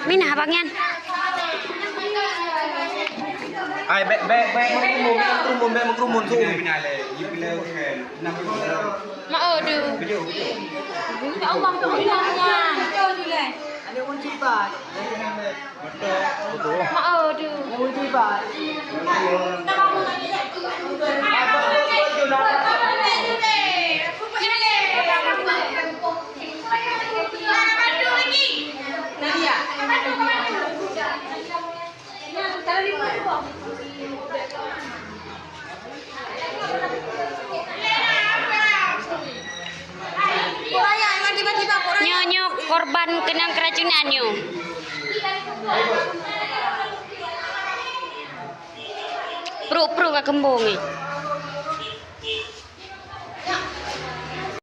Mina abangnya. Ai mengkerumun tu. Mau du. Kau bang tu bilangnya. Ada kunci bat. Mau du. Kunci bat. Nyo korban kena keracunan nyo. Pro gak kembung